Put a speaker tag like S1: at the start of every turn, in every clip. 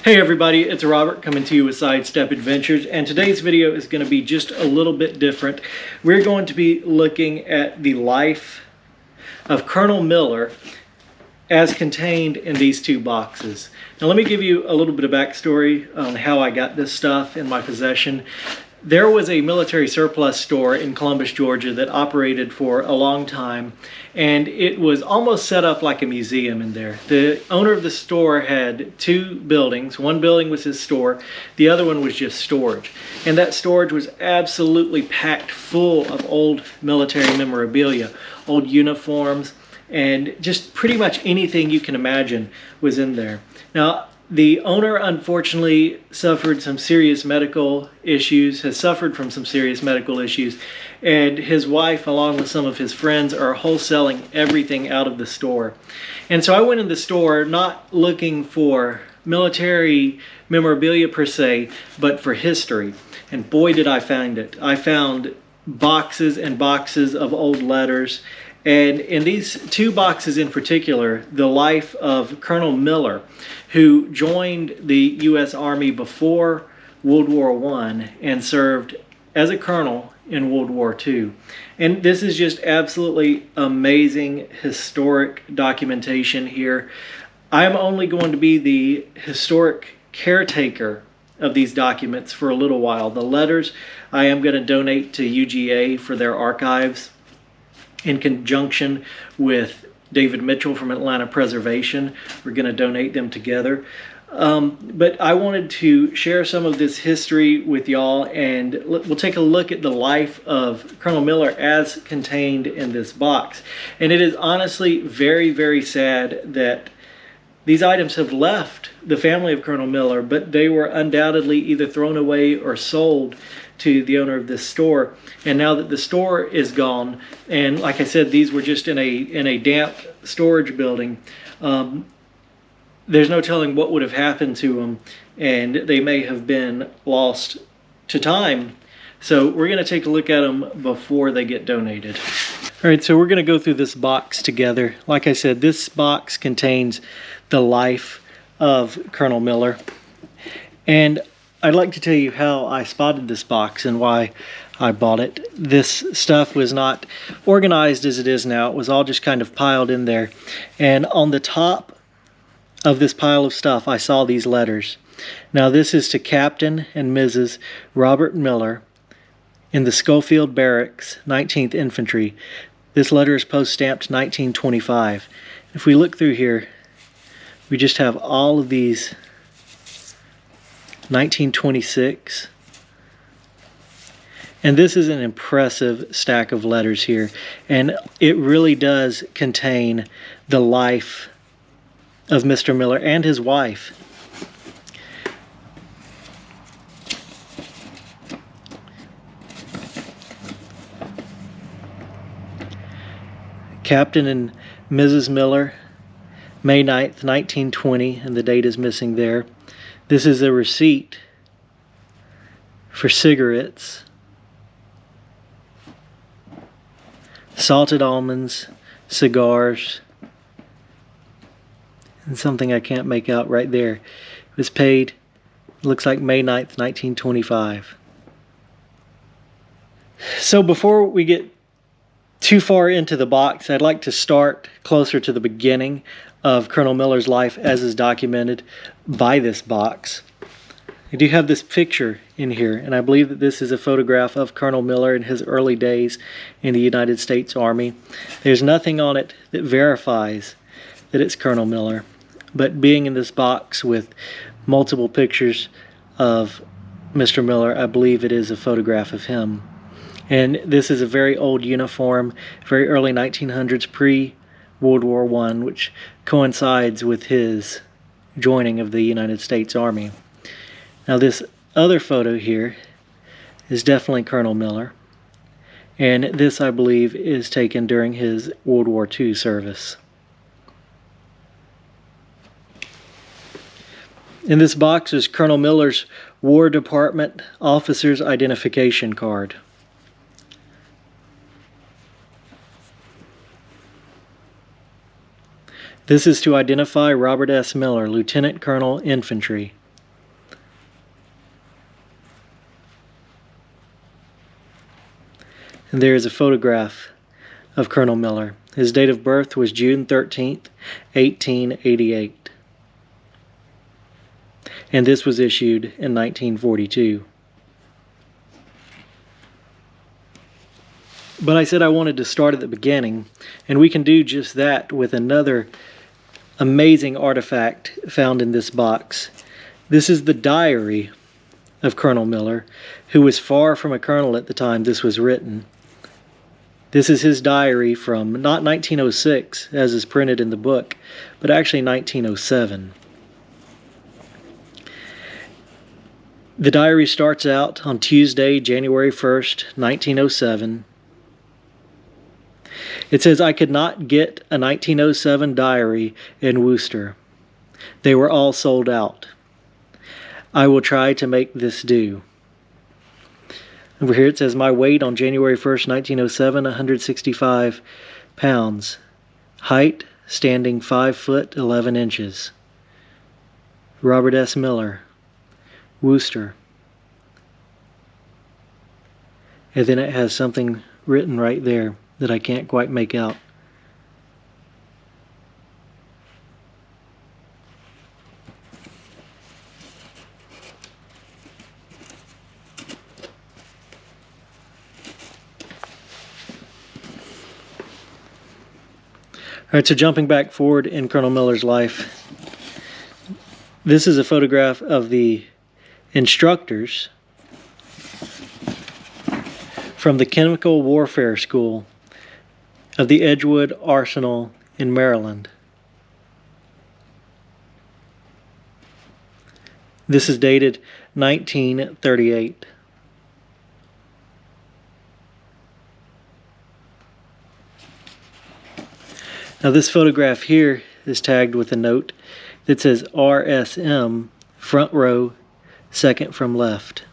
S1: Hey everybody, it's Robert coming to you with Sidestep Adventures, and today's video is going to be just a little bit different. We're going to be looking at the life of Colonel Miller as contained in these two boxes. Now let me give you a little bit of backstory on how I got this stuff in my possession. There was a military surplus store in Columbus, Georgia that operated for a long time, and it was almost set up like a museum in there. The owner of the store had two buildings. One building was his store, the other one was just storage. And that storage was absolutely packed full of old military memorabilia, old uniforms, and just pretty much anything you can imagine was in there. Now, the owner unfortunately suffered some serious medical issues, has suffered from some serious medical issues, and his wife, along with some of his friends, are wholesaling everything out of the store. And so I went in the store not looking for military memorabilia per se, but for history. And boy did I find it. I found boxes and boxes of old letters. And in these two boxes in particular, the life of Colonel Miller, who joined the U.S. Army before World War I and served as a colonel in World War II. And this is just absolutely amazing historic documentation here. I'm only going to be the historic caretaker of these documents for a little while. The letters I am going to donate to UGA for their archives, in conjunction with David Mitchell from Atlanta Preservation. We're going to donate them together. But I wanted to share some of this history with y'all, and we'll take a look at the life of Colonel Miller as contained in this box. And it is honestly very, very sad that these items have left the family of Colonel Miller, but they were undoubtedly either thrown away or sold to the owner of this store. And now that the store is gone, and like I said, these were just in a damp storage building, there's no telling what would have happened to them, and they may have been lost to time. So we're going to take a look at them before they get donated. All right, so we're going to go through this box together. Like I said, this box contains the life of Colonel Miller. And I'd like to tell you how I spotted this box and why I bought it. This stuff was not organized as it is now. It was all just kind of piled in there. And on the top of this pile of stuff, I saw these letters. Now this is to Captain and Mrs. Robert Miller in the Schofield Barracks, 19th Infantry. This letter is post-stamped 1925. If we look through here, we just have all of these 1926. And this is an impressive stack of letters here. And it really does contain the life of Mr. Miller and his wife. Captain and Mrs. Miller, May 9th, 1920, and the date is missing there. This is a receipt for cigarettes, salted almonds, cigars, and something I can't make out right there. It was paid, looks like May 9th, 1925. So before we get too far into the box, I'd like to start closer to the beginning of Colonel Miller's life as is documented by this box. I do have this picture in here, and I believe that this is a photograph of Colonel Miller in his early days in the United States Army. There's nothing on it that verifies that it's Colonel Miller, but being in this box with multiple pictures of Mr. Miller, I believe it is a photograph of him. And this is a very old uniform, very early 1900s, pre-World War I, which coincides with his joining of the United States Army. Now this other photo here is definitely Colonel Miller. And this, I believe, is taken during his World War II service. In this box is Colonel Miller's War Department officer's identification card. This is to identify Robert S. Miller, Lieutenant Colonel, Infantry. And there is a photograph of Colonel Miller. His date of birth was June 13th, 1888. And this was issued in 1942. But I said I wanted to start at the beginning, and we can do just that with another amazing artifact found in this box. This is the diary of Colonel Miller, who was far from a colonel at the time this was written. This is his diary from not 1906, as is printed in the book, but actually 1907. The diary starts out on Tuesday, January 1st, 1907. It says, "I could not get a 1907 diary in Worcester. They were all sold out. I will try to make this do." Over here it says, "My weight on January 1st, 1907, 165 pounds. Height, standing 5 foot 11 inches. Robert S. Miller, Worcester." And then it has something written right there that I can't quite make out. All right, so jumping back forward in Colonel Miller's life, this is a photograph of the instructors from the Chemical Warfare School of the Edgewood Arsenal in Maryland. This is dated 1938. Now this photograph here is tagged with a note that says RSM, front row, second from left.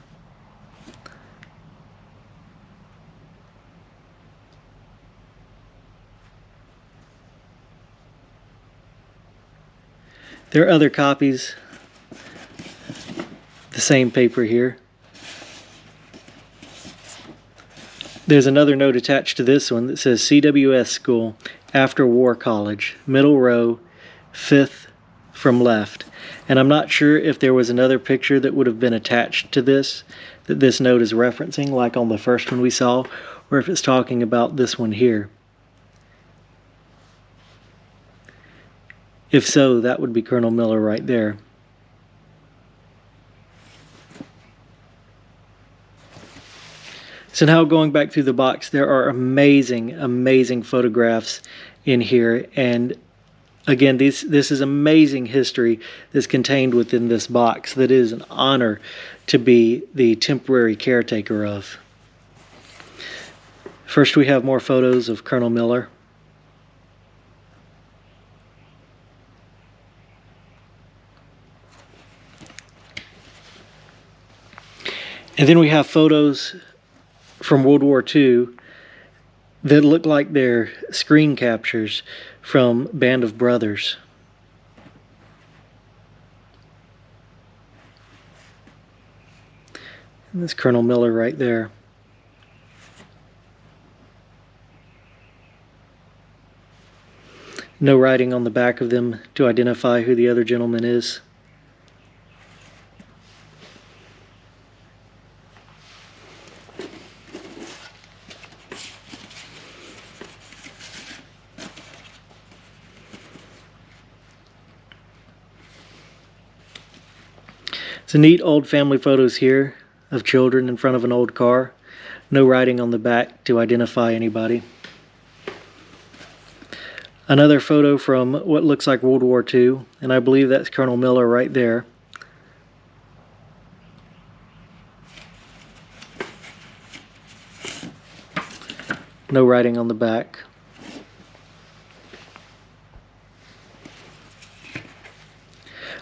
S1: There are other copies, the same paper here. There's another note attached to this one that says CWS School, After War College, middle row, fifth from left. And I'm not sure if there was another picture that would have been attached to this, that this note is referencing, like on the first one we saw, or if it's talking about this one here. If so, that would be Colonel Miller right there. So now going back through the box, there are amazing, amazing photographs in here. And again, this is amazing history that's contained within this box that is an honor to be the temporary caretaker of. First, we have more photos of Colonel Miller. And then we have photos from World War II that look like they're screen captures from Band of Brothers. And that's Colonel Miller right there. No writing on the back of them to identify who the other gentleman is. Some neat old family photos here of children in front of an old car. No writing on the back to identify anybody. Another photo from what looks like World War II, and I believe that's Colonel Miller right there. No writing on the back.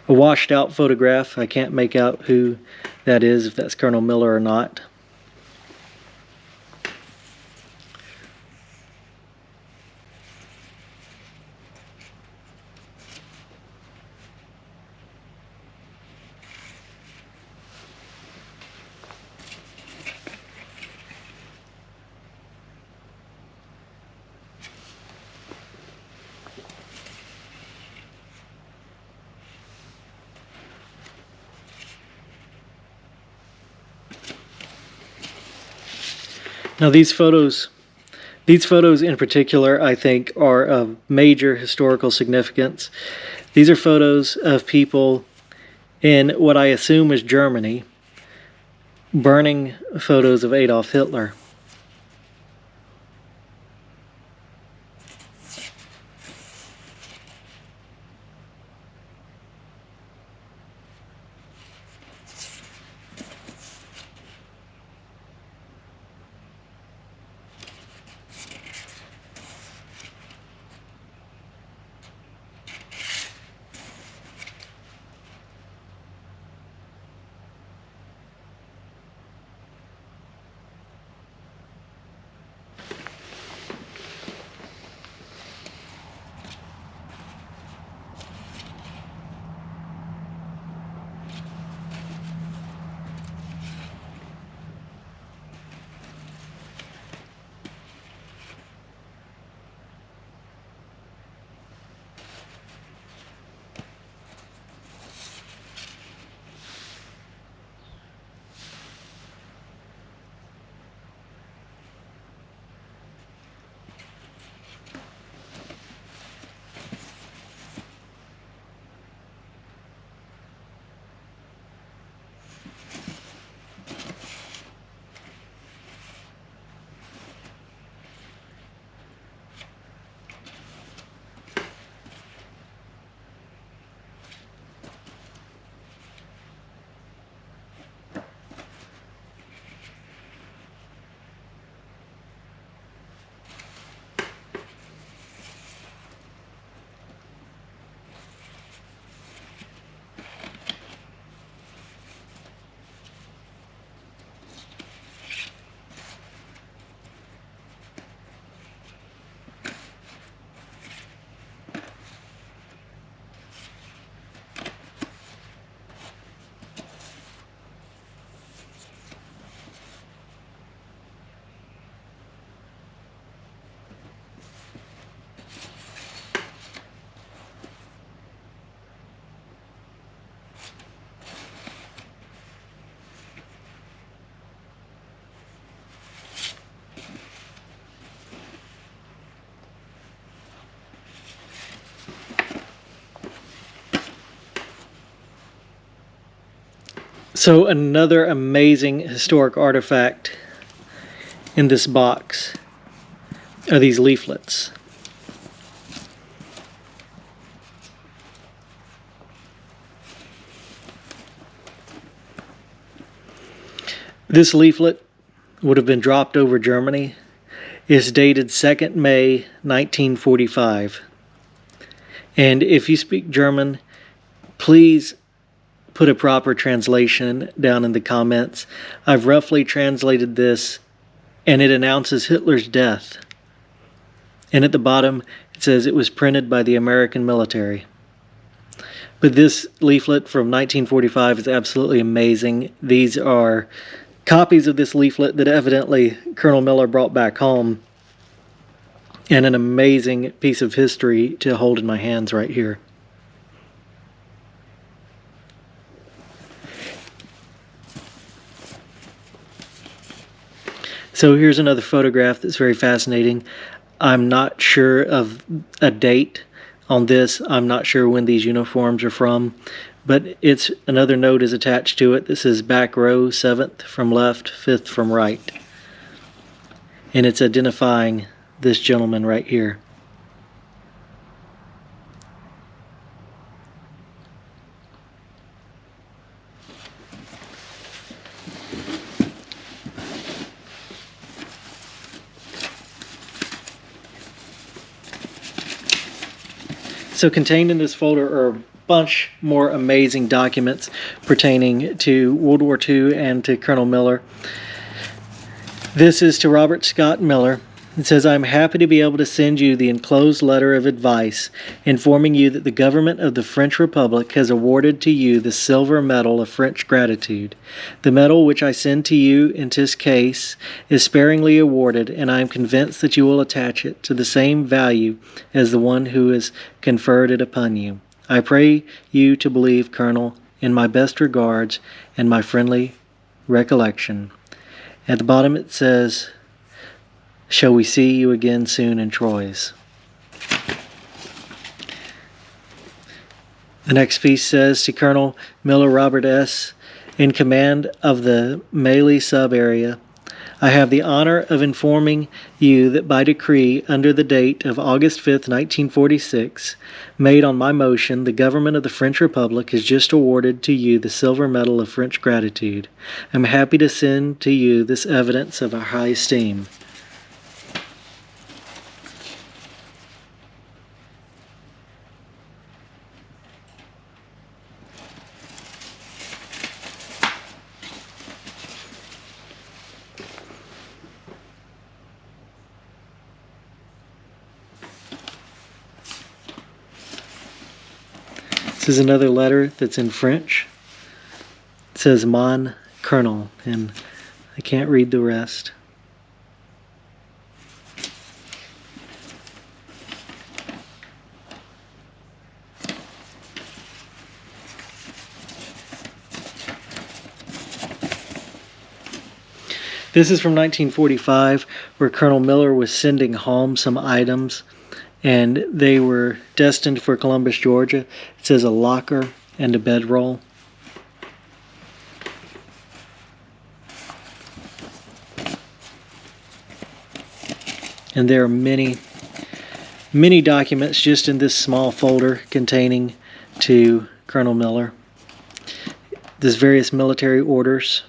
S1: A washed out photograph. I can't make out who that is, if that's Colonel Miller or not. Now these photos in particular, I think, are of major historical significance. These are photos of people in what I assume is Germany burning photos of Adolf Hitler. So another amazing historic artifact in this box are these leaflets. This leaflet would have been dropped over Germany. It's dated 2nd May 1945. And if you speak German, please put a proper translation down in the comments. I've roughly translated this, and it announces Hitler's death. And at the bottom, it says it was printed by the American military. But this leaflet from 1945 is absolutely amazing. These are copies of this leaflet that evidently Colonel Miller brought back home, and an amazing piece of history to hold in my hands right here. So here's another photograph that's very fascinating. I'm not sure of a date on this. I'm not sure when these uniforms are from, but it's another note is attached to it. This is back row, 7th from left, 5th from right. And it's identifying this gentleman right here. So contained in this folder are a bunch more amazing documents pertaining to World War II and to Colonel Miller. This is to Robert Scott Miller. It says, "I'm happy to be able to send you the enclosed letter of advice informing you that the government of the French Republic has awarded to you the Silver Medal of French Gratitude. The medal which I send to you in this case is sparingly awarded, and I am convinced that you will attach it to the same value as the one who has conferred it upon you. I pray you to believe, Colonel, in my best regards and my friendly recollection." At the bottom it says, Shall we see you again soon in Troyes? The next piece says, to Colonel Miller Robert S., in command of the Melee sub-area, I have the honor of informing you that by decree under the date of August 5th, 1946, made on my motion, the government of the French Republic has just awarded to you the Silver Medal of French Gratitude. I am happy to send to you this evidence of our high esteem. This is another letter that's in French. It says, Mon Colonel, and I can't read the rest. This is from 1945, where Colonel Miller was sending home some items, and they were destined for Columbus, Georgia. It says a locker and a bedroll. And there are many, many documents just in this small folder containing to Colonel Miller. There's various military orders.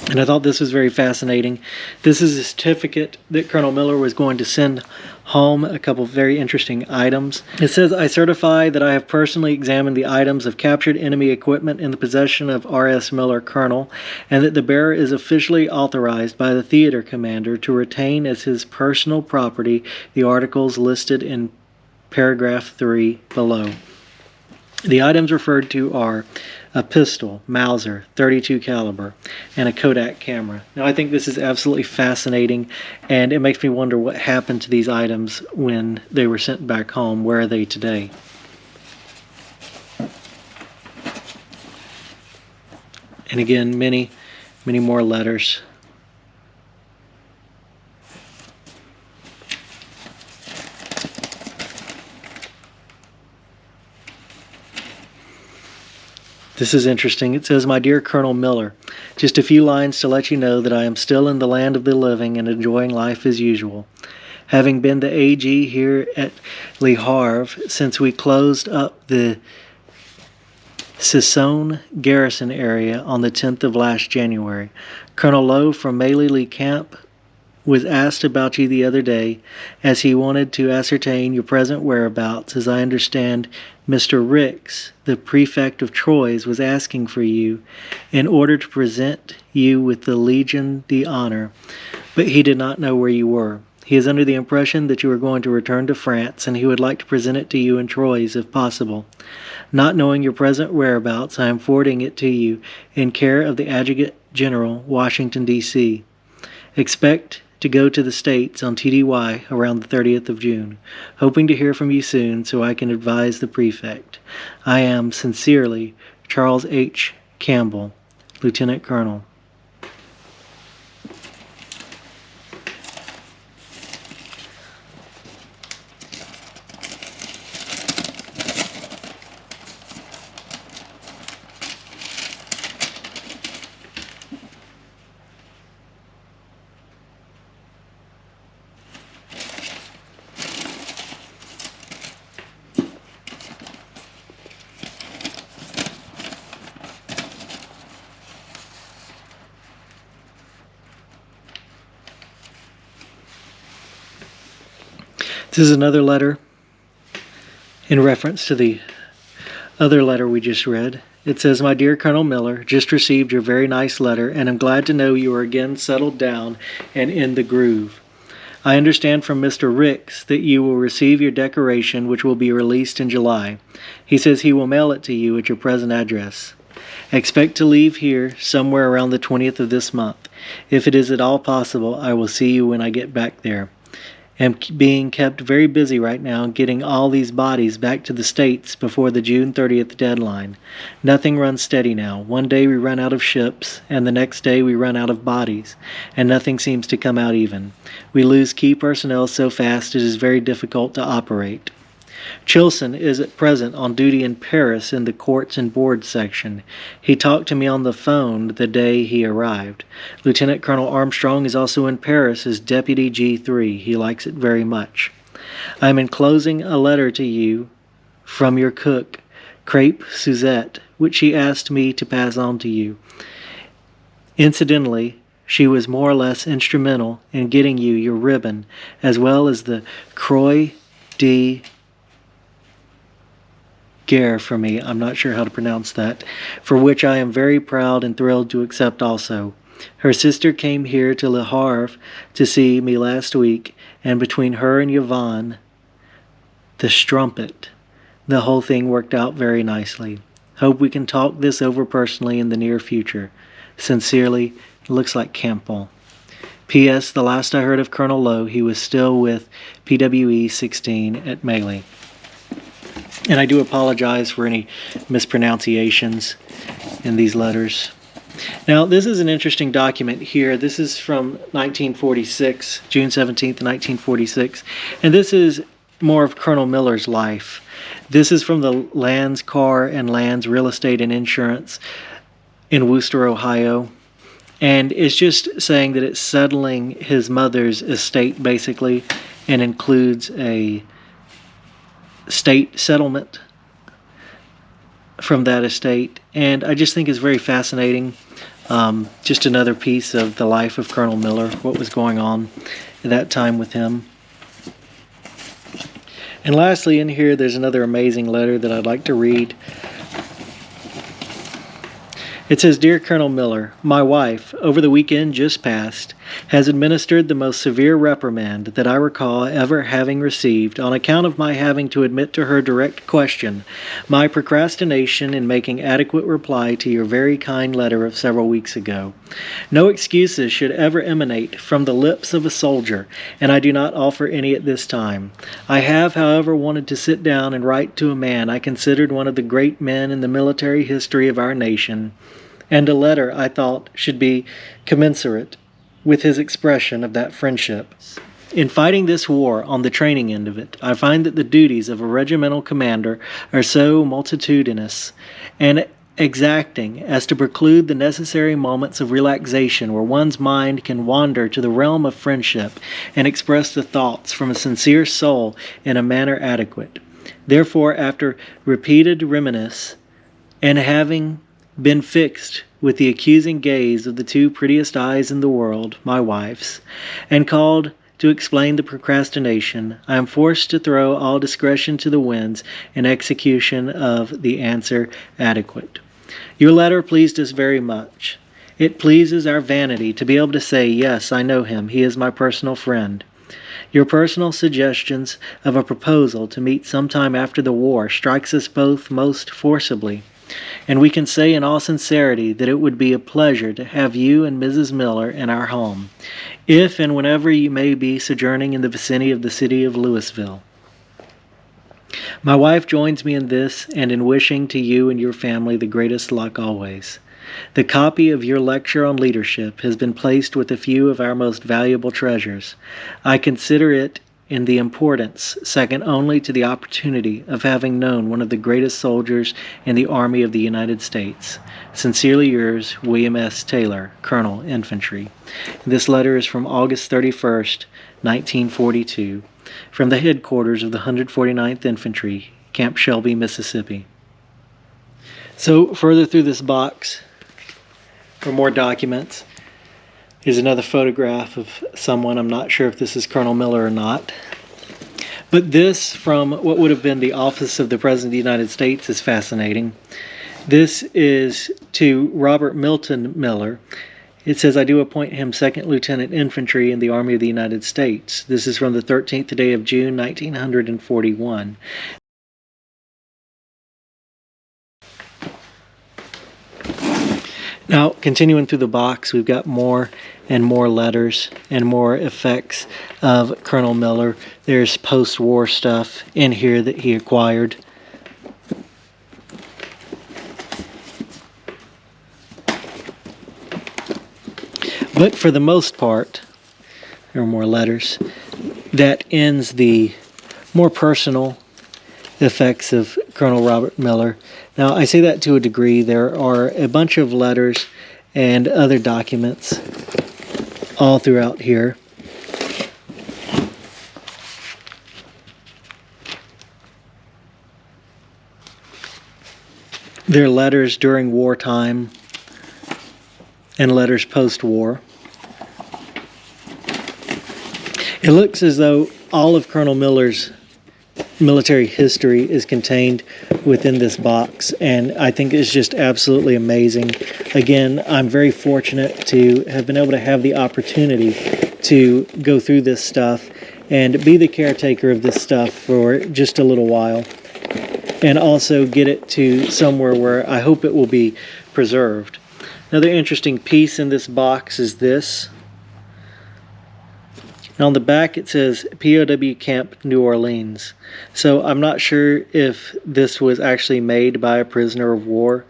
S1: And I thought this was very fascinating. This is a certificate that Colonel Miller was going to send home, a couple of very interesting items. It says, I certify that I have personally examined the items of captured enemy equipment in the possession of R.S. Miller, Colonel, and that the bearer is officially authorized by the theater commander to retain as his personal property the articles listed in paragraph 3 below. The items referred to are a pistol, Mauser, .32 caliber, and a Kodak camera. Now, I think this is absolutely fascinating, and it makes me wonder what happened to these items when they were sent back home. Where are they today? And again, many, many more letters. This is interesting. It says, My dear Colonel Miller, just a few lines to let you know that I am still in the land of the living and enjoying life as usual. Having been the AG here at Le Havre since we closed up the Sissonne garrison area on the 10th of last January, Colonel Lowe from Melee Camp was asked about you the other day, as he wanted to ascertain your present whereabouts. As I understand, Mr. Ricks, the prefect of Troyes, was asking for you in order to present you with the Legion d'Honneur, but he did not know where you were. He is under the impression that you are going to return to France, and he would like to present it to you in Troyes if possible. Not knowing your present whereabouts, I am forwarding it to you in care of the Adjutant General, Washington, D.C. Expect to go to the States on TDY around the 30th of June. Hoping to hear from you soon so I can advise the prefect. I am sincerely Charles H. Campbell, Lieutenant Colonel. This is another letter in reference to the other letter we just read. It says, My dear Colonel Miller, just received your very nice letter, and am glad to know you are again settled down and in the groove. I understand from Mr. Ricks that you will receive your decoration, which will be released in July. He says he will mail it to you at your present address. Expect to leave here somewhere around the 20th of this month. If it is at all possible, I will see you when I get back there. Am being kept very busy right now getting all these bodies back to the States before the June 30th deadline. Nothing runs steady now. One day we run out of ships, and the next day we run out of bodies, and nothing seems to come out even. We lose key personnel so fast it is very difficult to operate. Chilson is at present on duty in Paris in the Courts and Boards section. He talked to me on the phone the day he arrived. Lieutenant Colonel Armstrong is also in Paris as Deputy G3. He likes it very much. I am enclosing a letter to you from your cook, Crepe Suzette, which she asked me to pass on to you. Incidentally, she was more or less instrumental in getting you your ribbon, as well as the Croix de Guerre for me, I'm not sure how to pronounce that, for which I am very proud and thrilled to accept also. Her sister came here to Le Havre to see me last week, and between her and Yvonne, the strumpet, the whole thing worked out very nicely. Hope we can talk this over personally in the near future. Sincerely, it looks like Campbell. P.S. The last I heard of Colonel Lowe, he was still with PWE 16 at Melee. And I do apologize for any mispronunciations in these letters. Now, this is an interesting document here. This is from 1946, June 17th, 1946. And this is more of Colonel Miller's life. This is from the Lands, Car, and Lands Real Estate and Insurance in Wooster, Ohio. And it's just saying that it's settling his mother's estate, basically, and includes a state settlement from that estate. And I just think it's very fascinating. Just another piece of the life of Colonel Miller, what was going on at that time with him. And lastly, in here, there's another amazing letter that I'd like to read. It says, Dear Colonel Miller, my wife, over the weekend just past, has administered the most severe reprimand that I recall ever having received on account of my having to admit to her direct question my procrastination in making adequate reply to your very kind letter of several weeks ago. No excuses should ever emanate from the lips of a soldier, and I do not offer any at this time. I have, however, wanted to sit down and write to a man I considered one of the great men in the military history of our nation, and a letter, I thought, should be commensurate with his expression of that friendship. In fighting this war on the training end of it, I find that the duties of a regimental commander are so multitudinous and exacting as to preclude the necessary moments of relaxation where one's mind can wander to the realm of friendship and express the thoughts from a sincere soul in a manner adequate. Therefore, after repeated reminiscence, and having been fixed with the accusing gaze of the two prettiest eyes in the world, my wife's, and called to explain the procrastination, I am forced to throw all discretion to the winds in execution of the answer adequate. Your letter pleased us very much. It pleases our vanity to be able to say, yes, I know him, he is my personal friend. Your personal suggestions of a proposal to meet sometime after the war strikes us both most forcibly. And we can say in all sincerity that it would be a pleasure to have you and Mrs. Miller in our home, if and whenever you may be sojourning in the vicinity of the city of Louisville. My wife joins me in this and in wishing to you and your family the greatest luck always. The copy of your lecture on leadership has been placed with a few of our most valuable treasures. I consider it in the importance, second only to the opportunity of having known one of the greatest soldiers in the Army of the United States. Sincerely yours, William S. Taylor, Colonel, Infantry. This letter is from August 31st, 1942, from the headquarters of the 149th Infantry, Camp Shelby, Mississippi. So, further through this box, for more documents, here's another photograph of someone. I'm not sure if this is Colonel Miller or not. But this, from what would have been the office of the President of the United States, is fascinating. This is to Robert Milton Miller. It says, I do appoint him 2nd Lieutenant Infantry in the Army of the United States. This is from the 13th day of June, 1941. Now, continuing through the box, we've got more and more letters and more effects of Colonel Miller. There's post-war stuff in here that he acquired. But for the most part, there are more letters. That ends the more personal effects of Colonel Robert Miller. Now, I say that to a degree. There are a bunch of letters and other documents all throughout here. There are letters during wartime and letters post-war. It looks as though all of Colonel Miller's military history is contained within this box, and I think it's just absolutely amazing. Again, I'm very fortunate to have been able to have the opportunity to go through this stuff and be the caretaker of this stuff for just a little while, and also get it to somewhere where I hope it will be preserved. Another interesting piece in this box is this. And on the back it says POW Camp New Orleans. So I'm not sure if this was actually made by a prisoner of war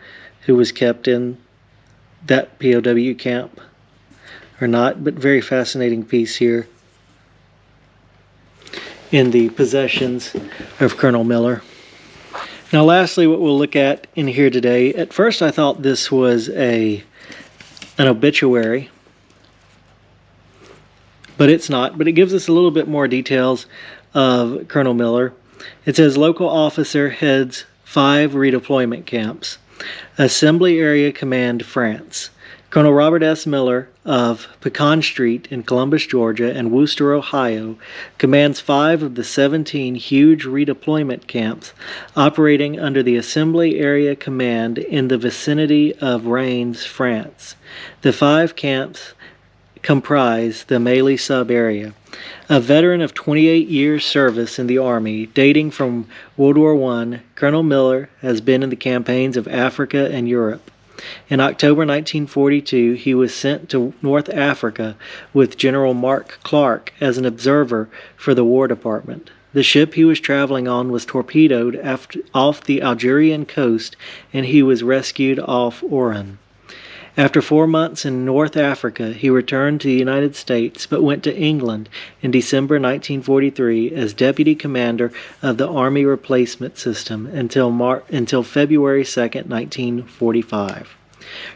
S1: who was kept in that POW camp or not, but very fascinating piece here in the possessions of Colonel Miller. Now lastly, what we'll look at in here today, at first I thought this was an obituary, but it's not. But it gives us a little bit more details of Colonel Miller. It says local officer heads 5 redeployment camps. Assembly Area Command, France. Colonel Robert S. Miller of Pecan Street in Columbus, Georgia and Wooster, Ohio, commands 5 of the 17 huge redeployment camps operating under the Assembly Area Command in the vicinity of Reims, France. The 5 camps comprise the Melee sub-area. A veteran of 28 years service in the Army, dating from World War I, Colonel Miller has been in the campaigns of Africa and Europe. In October 1942, he was sent to North Africa with General Mark Clark as an observer for the War Department. The ship he was traveling on was torpedoed off the Algerian coast, and he was rescued off Oran. After 4 months in North Africa, he returned to the United States, but went to England in December 1943 as Deputy Commander of the Army Replacement System until February 2, 1945.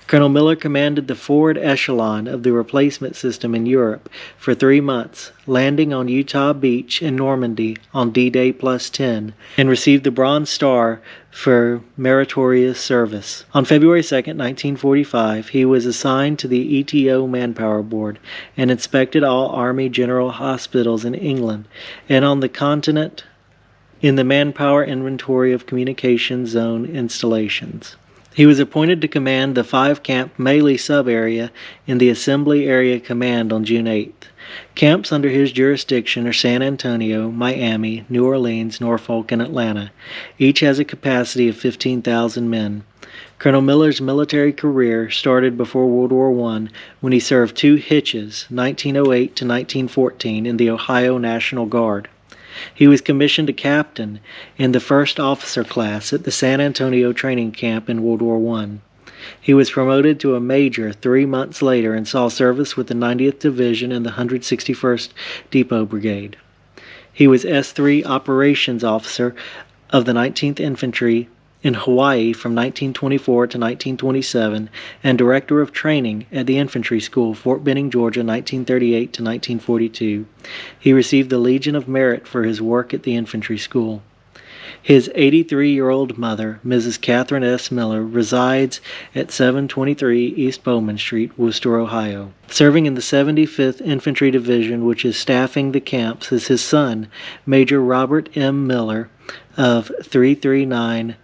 S1: Colonel Miller commanded the forward echelon of the replacement system in Europe for 3 months, landing on Utah Beach in Normandy on D-Day +10, and received the Bronze Star for meritorious service. On February 2, 1945, he was assigned to the ETO Manpower Board and inspected all Army General Hospitals in England and on the continent in the Manpower Inventory of Communication Zone installations. He was appointed to command the 5-camp Melee sub-area in the Assembly Area Command on June 8th. Camps under his jurisdiction are San Antonio, Miami, New Orleans, Norfolk, and Atlanta. Each has a capacity of 15,000 men. Colonel Miller's military career started before World War I when he served 2 hitches, 1908 to 1914, in the Ohio National Guard. He was commissioned a captain in the first officer class at the San Antonio training camp in World War I. He was promoted to a major 3 months later and saw service with the 90th Division and the 161st Depot Brigade. He was S3 Operations Officer of the 19th Infantry in Hawaii from 1924 to 1927 and Director of Training at the Infantry School, Fort Benning, Georgia, 1938 to 1942. He received the Legion of Merit for his work at the Infantry School. His 83-year-old mother, Mrs. Catherine S. Miller, resides at 723 East Bowman Street, Wooster, Ohio. Serving in the 75th Infantry Division, which is staffing the camps, is his son, Major Robert M. Miller of 339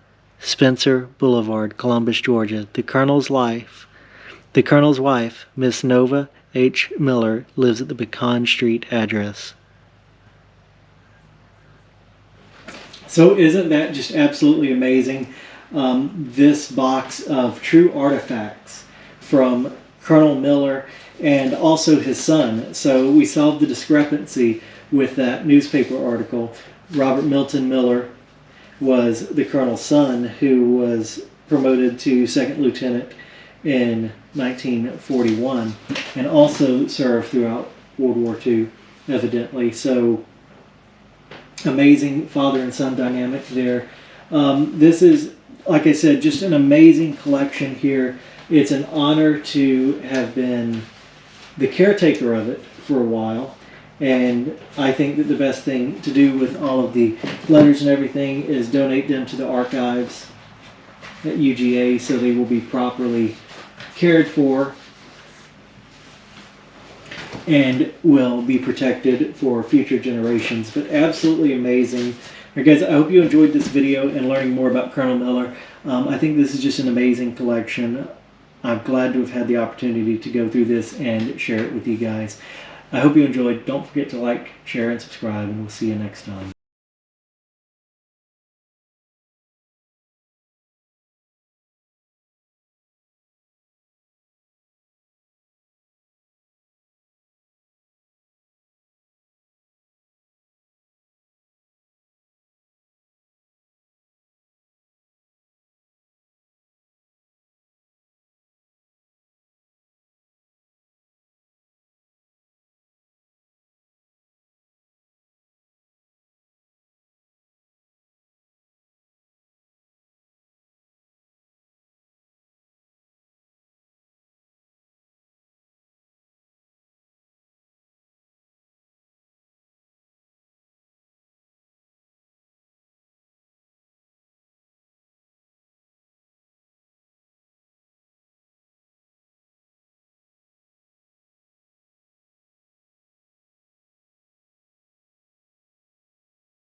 S1: Spencer Boulevard, Columbus, Georgia. The Colonel's wife, Miss Nova H. Miller, lives at the Pecan Street address. So isn't that just absolutely amazing? This box of true artifacts from Colonel Miller and also his son. So we solved the discrepancy with that newspaper article. Robert Milton Miller was the colonel's son, who was promoted to second lieutenant in 1941 and also served throughout World War II, evidently. So amazing father and son dynamic there. This is, like I said, just an amazing collection here. It's an honor to have been the caretaker of it for a while, and I think that the best thing to do with all of the letters and everything is donate them to the archives at UGA so they will be properly cared for and will be protected for future generations. But absolutely amazing. Right, guys, I hope you enjoyed this video and learning more about Colonel Miller. I think this is just an amazing collection. I'm glad to have had the opportunity to go through this and share it with you guys. I hope you enjoyed. Don't forget to like, share, and subscribe, and we'll see you next time.